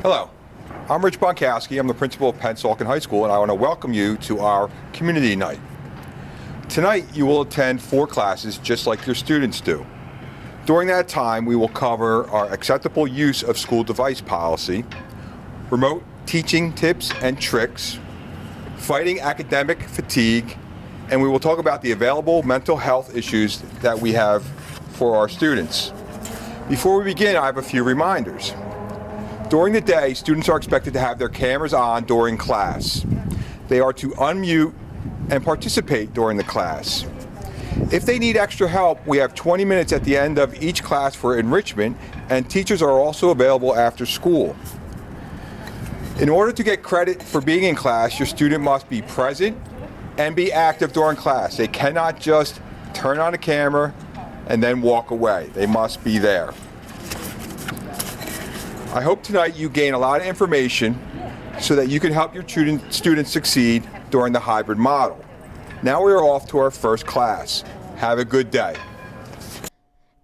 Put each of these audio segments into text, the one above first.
Hello, I'm Rich Bonkowski. I'm the principal of Pennsauken High School, and I want to welcome you to our community night. Tonight, you will attend 4 classes just like your students do. During that time, we will cover our acceptable use of school device policy, remote teaching tips and tricks, fighting academic fatigue, and we will talk about the available mental health issues that we have for our students. Before we begin, I have a few reminders. During the day, students are expected to have their cameras on during class. They are to unmute and participate during the class. If they need extra help, we have 20 minutes at the end of each class for enrichment, and teachers are also available after school. In order to get credit for being in class, your student must be present and be active during class. They cannot just turn on the camera and then walk away. They must be there. I hope tonight you gain a lot of information so that you can help your students succeed during the hybrid model. Now we are off to our first class. Have a good day.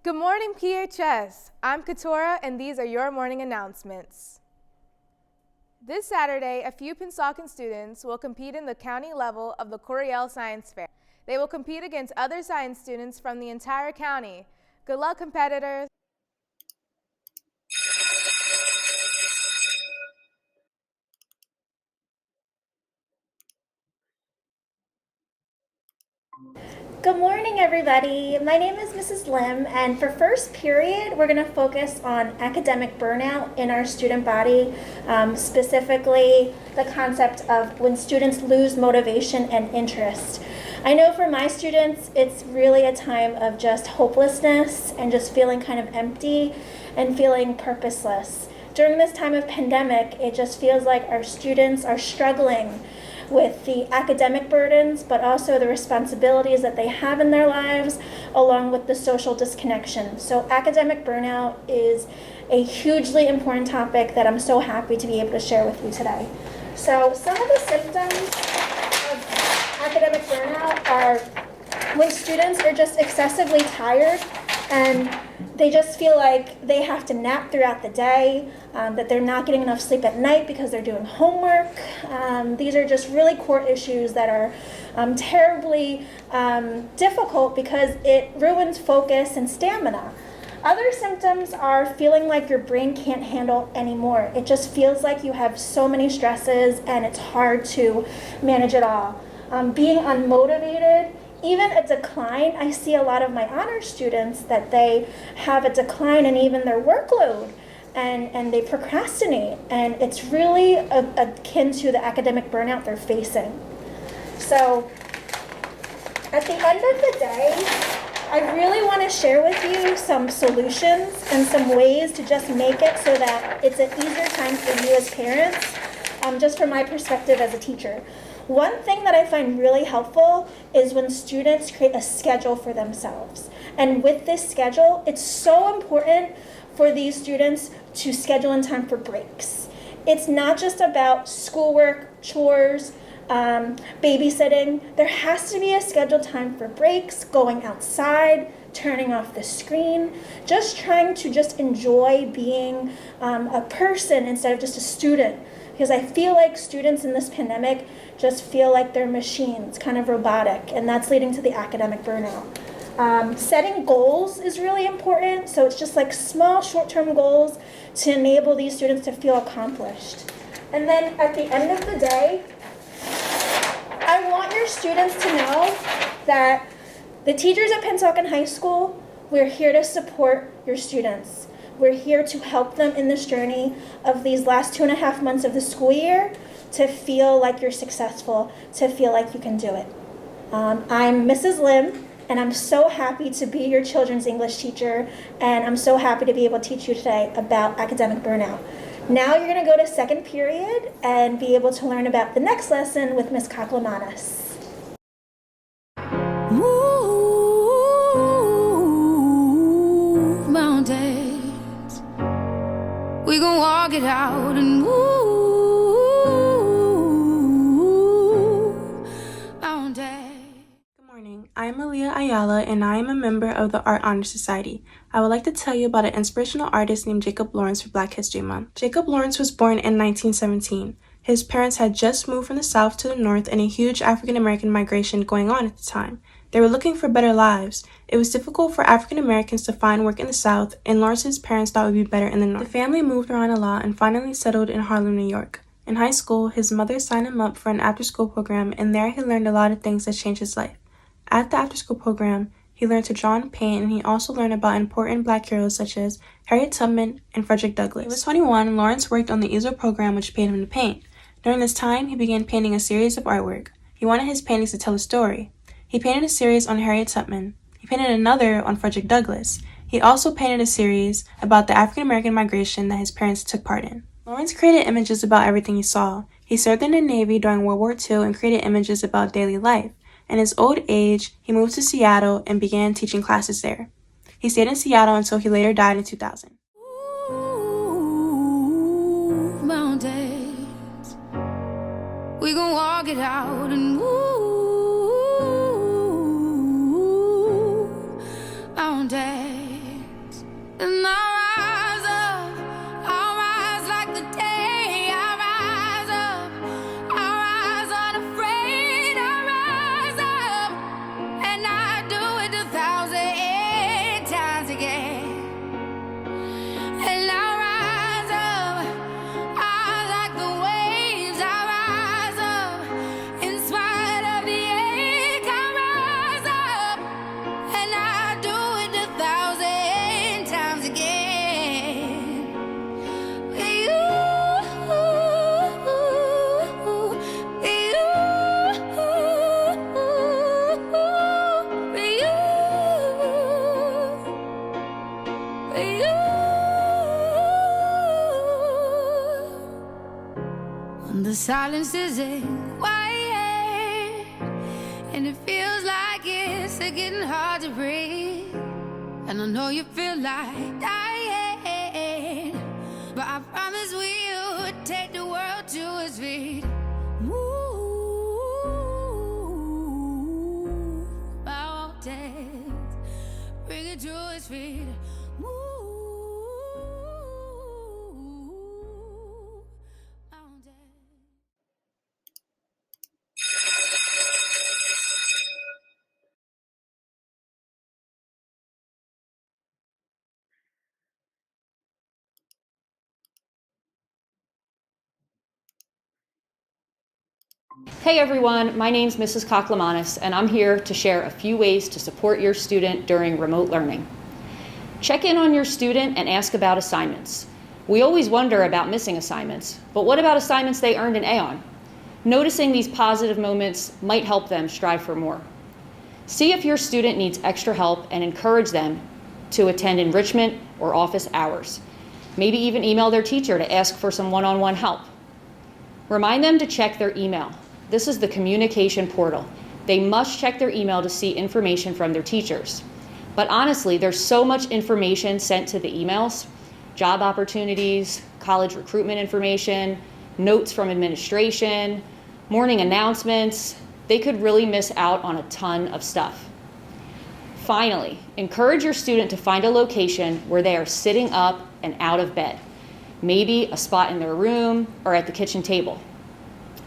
Good morning, PHS. I'm Katora, and these are your morning announcements. This Saturday, a few Pennsauken students will compete in the county level of the Coriel Science Fair. They will compete against other science students from the entire county. Good luck, competitors. Good morning, everybody. My name is Mrs. Lim, and for first period, we're going to focus on academic burnout in our student body, specifically the concept of when students lose motivation and interest. I know for my students, it's really a time of just hopelessness and just feeling kind of empty and feeling purposeless. During this time of pandemic, it just feels like our students are struggling with the academic burdens, but also the responsibilities that they have in their lives, along with the social disconnection. So academic burnout is a hugely important topic that I'm so happy to be able to share with you today. So some of the symptoms of academic burnout are when students are just excessively tired and they just feel like they have to nap throughout the day, that they're not getting enough sleep at night because they're doing homework. These are just really core issues that are terribly difficult because it ruins focus and stamina. Other symptoms are feeling like your brain can't handle anymore. It just feels like you have so many stresses and it's hard to manage it all. Being unmotivated, even a decline. I see a lot of my honors students that they have a decline in even their workload and they procrastinate, and it's really akin to the academic burnout they're facing. So at the end of the day, I really want to share with you some solutions and some ways to just make it so that it's an easier time for you as parents, just from my perspective as a teacher. One thing that I find really helpful is when students create a schedule for themselves. And with this schedule, it's so important for these students to schedule in time for breaks. It's not just about schoolwork, chores, babysitting. There has to be a scheduled time for breaks, going outside, turning off the screen, just trying to just enjoy being a person instead of just a student. Because I feel like students in this pandemic just feel like they're machines, kind of robotic, and that's leading to the academic burnout. Setting goals is really important, so it's just like small short-term goals to enable these students to feel accomplished. And then at the end of the day, I want your students to know that the teachers at Pennsauken High School, we're here to support your students. We're here to help them in this journey of these last 2.5 months of the school year to feel like you're successful, to feel like you can do it. I'm Mrs. Lim, and I'm so happy to be your children's English teacher, and I'm so happy to be able to teach you today about academic burnout. Now you're going to go to second period and be able to learn about the next lesson with Ms. Kaklamanis. Move mountains, we gon' walk it out and move mountains. Good morning. morning. I am Aaliyah Ayala, and I am a member of the Art Honor Society. I would like to tell you about an inspirational artist named Jacob Lawrence for Black History Month. Jacob Lawrence was born in 1917. His parents had just moved from the South to the North and a huge African American migration going on at the time. They were looking for better lives. It was difficult for African Americans to find work in the South, and Lawrence's parents thought it would be better in the North. The family moved around a lot and finally settled in Harlem, New York. In high school, his mother signed him up for an after-school program, and there he learned a lot of things that changed his life. At the after-school program, he learned to draw and paint, and he also learned about important Black heroes such as Harriet Tubman and Frederick Douglass. When he was 21, Lawrence worked on the easel program, which paid him to paint. During this time, he began painting a series of artwork. He wanted his paintings to tell a story. He painted a series on Harriet Tubman. He painted another on Frederick Douglass. He also painted a series about the African American migration that his parents took part in. Lawrence created images about everything he saw. He served in the Navy during World War II and created images about daily life. In his old age, he moved to Seattle and began teaching classes there. He stayed in Seattle until he later died in 2000. Ooh, mountains, we gon' walk it out and mountains, and I'll rise like the day. I'll rise up, I'll rise unafraid. I'll rise up, and I do it 1,000 times again. And I'll rise up, I like the waves. I'll rise up, in spite of the ache. I'll rise up, and I do it 1,000 times again. When the silence isn't quiet and it feels like it's getting hard to breathe, and I know you feel like dying, but I promise we'll take the world to its feet. Move mountains, bring it to its feet. Move mountains. Hey everyone, my name's Mrs. Koklamanis, and I'm here to share a few ways to support your student during remote learning. Check in on your student and ask about assignments. We always wonder about missing assignments, but what about assignments they earned an A on? Noticing these positive moments might help them strive for more. See if your student needs extra help and encourage them to attend enrichment or office hours. Maybe even email their teacher to ask for some one-on-one help. Remind them to check their email. This is the communication portal. They must check their email to see information from their teachers. But honestly, there's so much information sent to the emails: job opportunities, college recruitment information, notes from administration, morning announcements. They could really miss out on a ton of stuff. Finally, encourage your student to find a location where they are sitting up and out of bed. Maybe a spot in their room or at the kitchen table.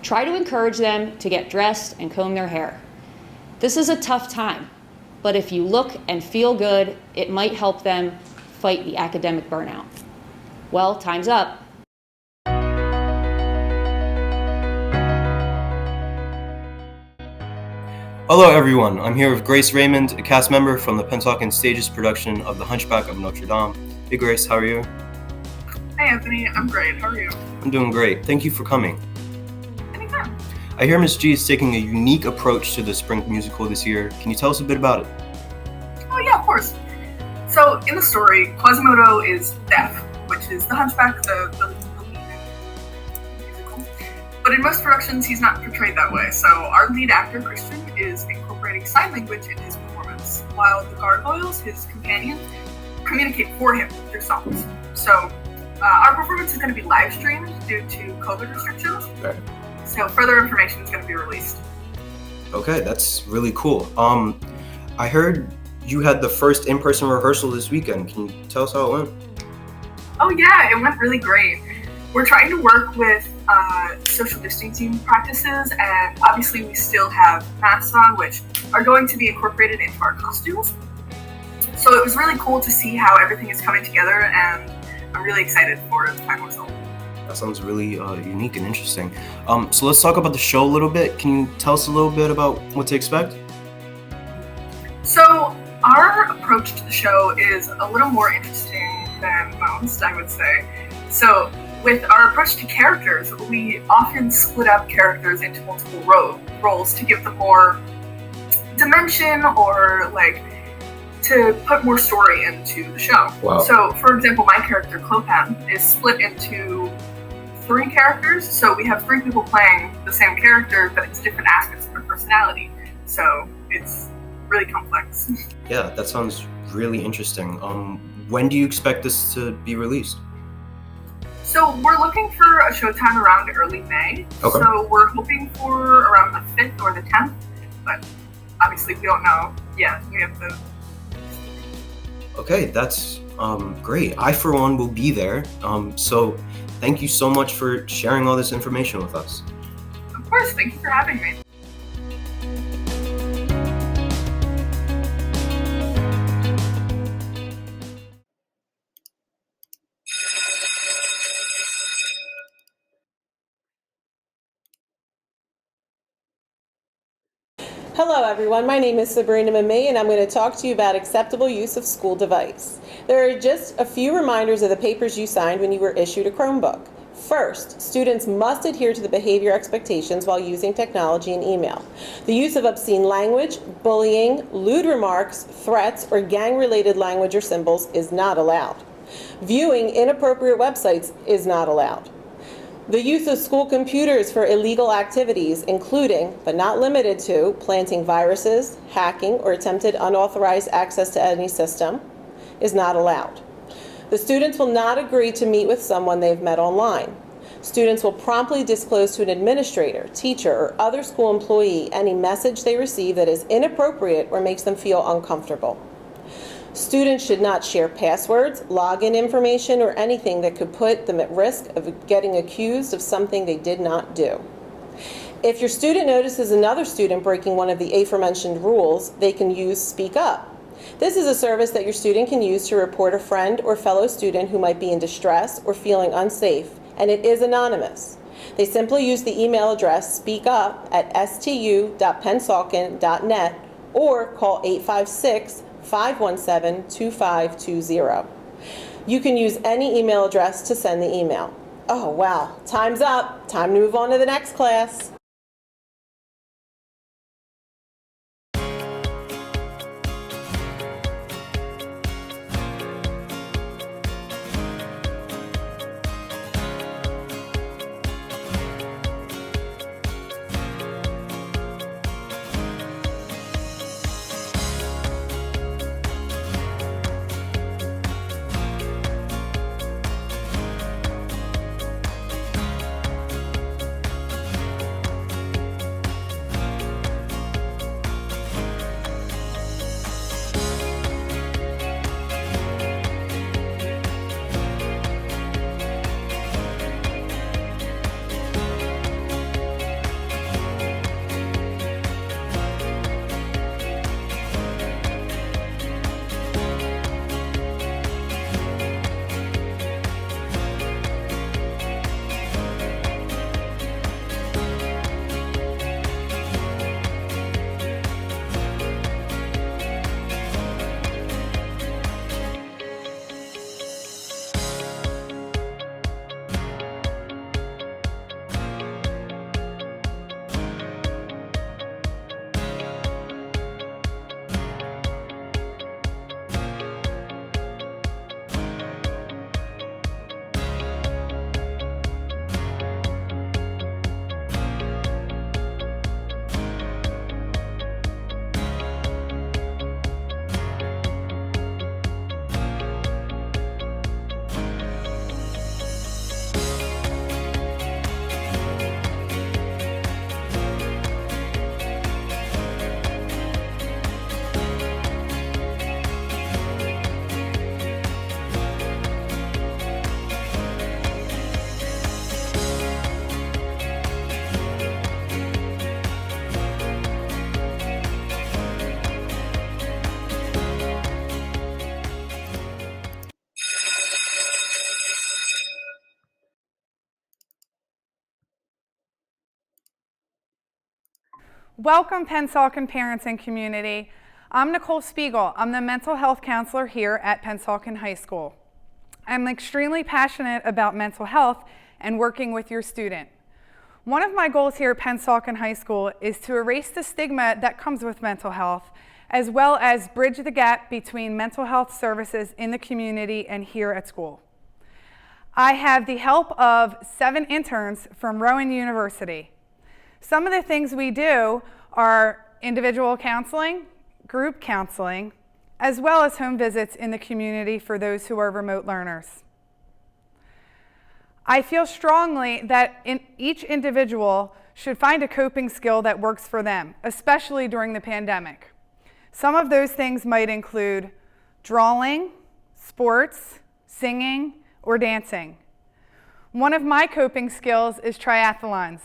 Try to encourage them to get dressed and comb their hair. This is a tough time, but if you look and feel good, it might help them fight the academic burnout. Well, time's up. Hello everyone, I'm here with Grace Raymond, a cast member from the Pennsauken Stages production of The Hunchback of Notre Dame. Hey Grace, how are you? Hey Anthony, I'm great. How are you? I'm doing great. Thank you for coming. Anytime. I hear Ms. G is taking a unique approach to the spring musical this year. Can you tell us a bit about it? Oh yeah, of course. So in the story, Quasimodo is deaf, which is the Hunchback, the lead musical. But in most productions, he's not portrayed that way. So our lead actor, Christian, is incorporating sign language in his performance, while the gargoyles, his companion, communicate for him through songs. So our performance is going to be live streamed due to COVID restrictions. Okay. So further information is going to be released. Okay, that's really cool. I heard you had the first in-person rehearsal this weekend. Can you tell us how it went? Oh yeah, it went really great. We're trying to work with social distancing practices, and obviously we still have masks on, which are going to be incorporated into our costumes. So it was really cool to see how everything is coming together, and I'm really excited for the final result. That sounds really unique and interesting. So let's talk about the show a little bit. Can you tell us a little bit about what to expect? So our approach to the show is a little more interesting than most, I would say. So with our approach to characters, we often split up characters into multiple roles to give them more dimension, or like to put more story into the show. Wow. So for example, my character Clopan is split into 3 characters. So we have 3 people playing the same character, but it's different aspects of their personality. So it's really complex. Yeah, that sounds really interesting. When do you expect this to be released? So we're looking for a showtime around early May. Okay. So we're hoping for around the 5th or the 10th, but obviously we don't know yet. We have to. Okay, that's great. I, for one, will be there. So thank you so much for sharing all this information with us. Of course, thank you for having me. Hello everyone, my name is Sabrina Mamie and I'm going to talk to you about acceptable use of school device. There are just a few reminders of the papers you signed when you were issued a Chromebook. First, students must adhere to the behavior expectations while using technology and email. The use of obscene language, bullying, lewd remarks, threats, or gang-related language or symbols is not allowed. Viewing inappropriate websites is not allowed. The use of school computers for illegal activities, including, but not limited to, planting viruses, hacking, or attempted unauthorized access to any system, is not allowed. The students will not agree to meet with someone they've met online. Students will promptly disclose to an administrator, teacher, or other school employee any message they receive that is inappropriate or makes them feel uncomfortable. Students should not share passwords, login information, or anything that could put them at risk of getting accused of something they did not do. If your student notices another student breaking one of the aforementioned rules, they can use Speak Up. This is a service that your student can use to report a friend or fellow student who might be in distress or feeling unsafe, and it is anonymous. They simply use the email address speakup@stu.pennsauken.net or call 856-517-2520. You can use any email address to send the email. Oh wow, time's up. Time to move on to the next class. Welcome, Pennsauken parents and community. I'm Nicole Spiegel. I'm the mental health counselor here at Pennsauken High School. I'm extremely passionate about mental health and working with your student. One of my goals here at Pennsauken High School is to erase the stigma that comes with mental health, as well as bridge the gap between mental health services in the community and here at school. I have the help of 7 interns from Rowan University. Some of the things we do are individual counseling, group counseling, as well as home visits in the community for those who are remote learners. I feel strongly that each individual should find a coping skill that works for them, especially during the pandemic. Some of those things might include drawing, sports, singing, or dancing. One of my coping skills is triathlons.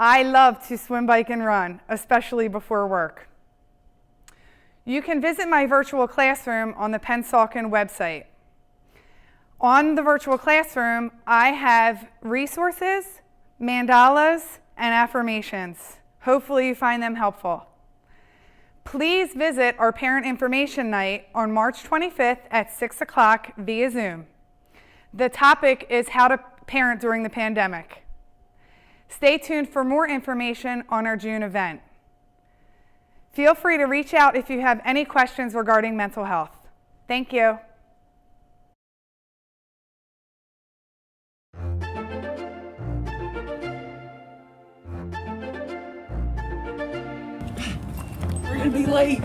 I love to swim, bike, and run, especially before work. You can visit my virtual classroom on the Pennsauken website. On the virtual classroom, I have resources, mandalas, and affirmations. Hopefully you find them helpful. Please visit our Parent Information Night on March 25th at 6 o'clock via Zoom. The topic is how to parent during the pandemic. Stay tuned for more information on our June event. Feel free to reach out if you have any questions regarding mental health. Thank you. We're gonna be late.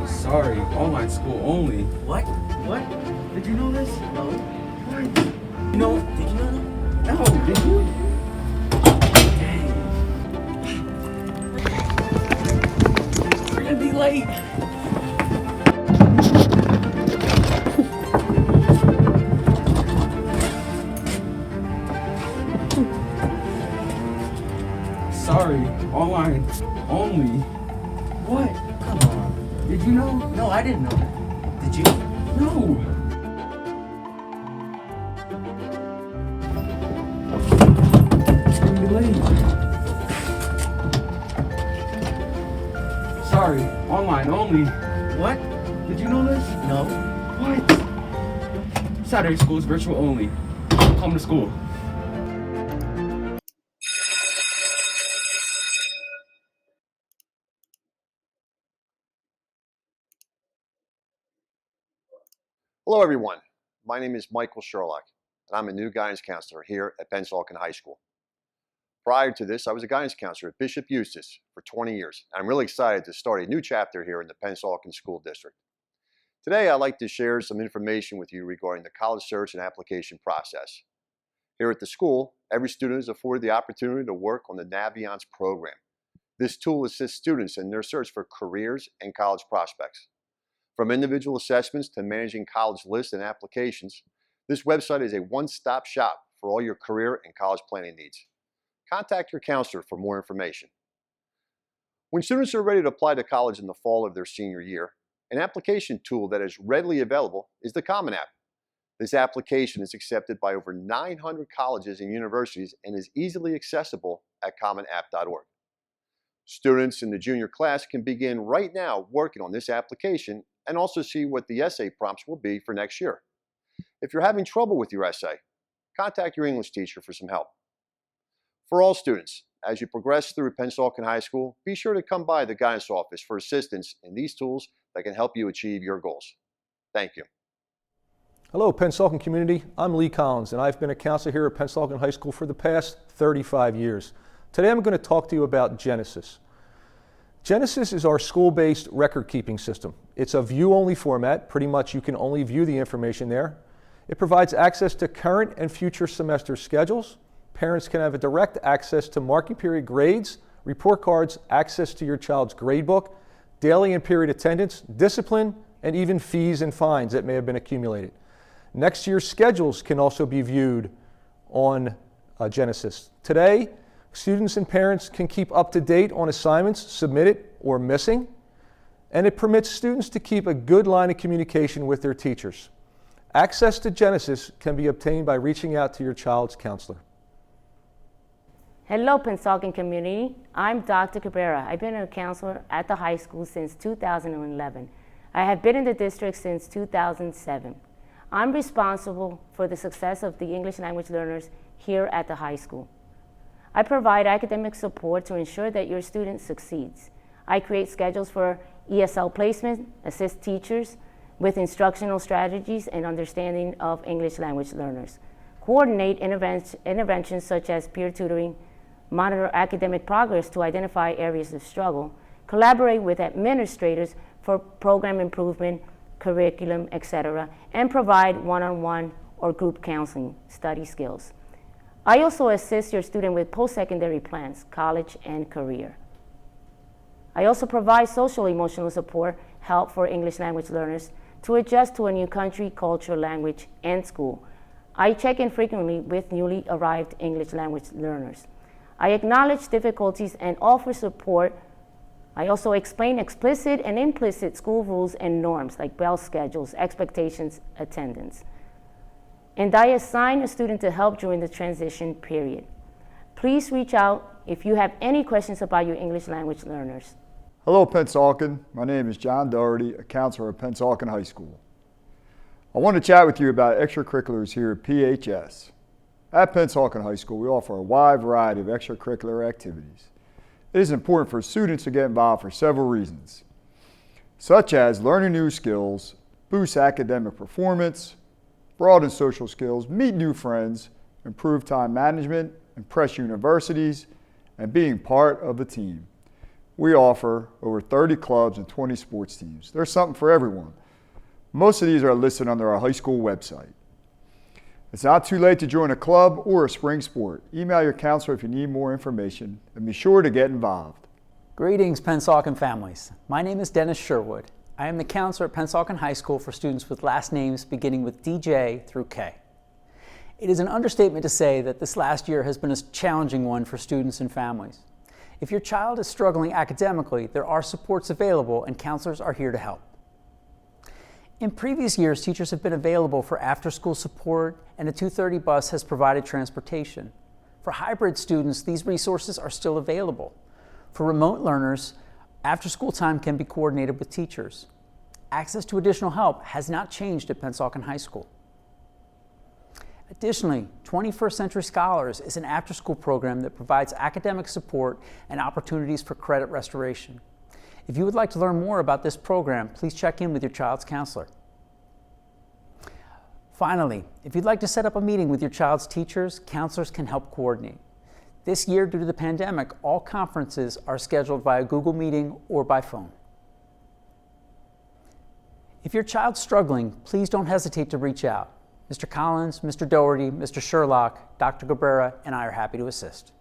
Sorry, online school only. What? What? Did you know this? No. What? You know? Did you know that? No. Did you? Dang. We're gonna be late. Sorry, online only. What? Come on. Did you know? No, I didn't know that. Did you? No. We're gonna be late. Sorry, online only. What? Did you know this? No. What? Saturday school is virtual only. Come to school. Hello everyone, my name is Michael Sherlock and I'm a new guidance counselor here at Pennsauken High School. Prior to this, I was a guidance counselor at Bishop Eustace for 20 years. I'm really excited to start a new chapter here in the Pennsauken School District. Today I'd like to share some information with you regarding the college search and application process. Here at the school, every student is afforded the opportunity to work on the Naviance program. This tool assists students in their search for careers and college prospects. From individual assessments to managing college lists and applications, this website is a one-stop shop for all your career and college planning needs. Contact your counselor for more information. When students are ready to apply to college in the fall of their senior year, an application tool that is readily available is the Common App. This application is accepted by over 900 colleges and universities and is easily accessible at commonapp.org. Students in the junior class can begin right now working on this application and also see what the essay prompts will be for next year. If you're having trouble with your essay, contact your English teacher for some help. For all students, as you progress through Pennsauken High School, be sure to come by the guidance office for assistance in these tools that can help you achieve your goals. Thank you. Hello, Pennsauken community. I'm Lee Collins, and I've been a counselor here at Pennsauken High School for the past 35 years. Today I'm going to talk to you about Genesis. Genesis is our school-based record-keeping system. It's a view-only format. Pretty much you can only view the information there. It provides access to current and future semester schedules. Parents can have a direct access to marking period grades, report cards, access to your child's grade book, daily and period attendance, discipline, and even fees and fines that may have been accumulated. Next year's schedules can also be viewed on Genesis. Today, students and parents can keep up to date on assignments submitted or missing, and it permits students to keep a good line of communication with their teachers. Access to Genesis can be obtained by reaching out to your child's counselor. Hello, Pennsauken community. I'm Dr. Cabrera. I've been a counselor at the high school since 2011. I have been in the district since 2007. I'm responsible for the success of the English language learners here at the high school. I provide academic support to ensure that your student succeeds. I create schedules for ESL placement, assist teachers with instructional strategies and understanding of English language learners, coordinate interventions such as peer tutoring, monitor academic progress to identify areas of struggle, collaborate with administrators for program improvement, curriculum, etc., and provide one-on-one or group counseling study skills. I also assist your student with post-secondary plans, college and career. I also provide social emotional support, help for English language learners to adjust to a new country, culture, language, and school. I check in frequently with newly arrived English language learners. I acknowledge difficulties and offer support. I also explain explicit and implicit school rules and norms like bell schedules, expectations, attendance. And I assign a student to help during the transition period. Please reach out if you have any questions about your English language learners. Hello, Pennsauken. My name is John Doherty, a counselor at Pennsauken High School. I want to chat with you about extracurriculars here at PHS. At Pennsauken High School, we offer a wide variety of extracurricular activities. It is important for students to get involved for several reasons, such as learning new skills, boost academic performance, broaden social skills, meet new friends, improve time management, impress universities, and being part of a team. We offer over 30 clubs and 20 sports teams. There's something for everyone. Most of these are listed under our high school website. It's not too late to join a club or a spring sport. Email your counselor if you need more information, and be sure to get involved. Greetings, Pennsauken families. My name is Dennis Sherwood. I am the counselor at Pennsauken High School for students with last names beginning with DJ through K. It is an understatement to say that this last year has been a challenging one for students and families. If your child is struggling academically, there are supports available and counselors are here to help. In previous years, teachers have been available for after-school support, and the 230 bus has provided transportation. For hybrid students, these resources are still available. For remote learners, after-school time can be coordinated with teachers. Access to additional help has not changed at Pennsauken High School. Additionally, 21st Century Scholars is an after-school program that provides academic support and opportunities for credit restoration. If you would like to learn more about this program, please check in with your child's counselor. Finally, if you'd like to set up a meeting with your child's teachers, counselors can help coordinate. This year, due to the pandemic, all conferences are scheduled via Google Meeting or by phone. If your child's struggling, please don't hesitate to reach out. Mr. Collins, Mr. Doherty, Mr. Sherlock, Dr. Cabrera, and I are happy to assist.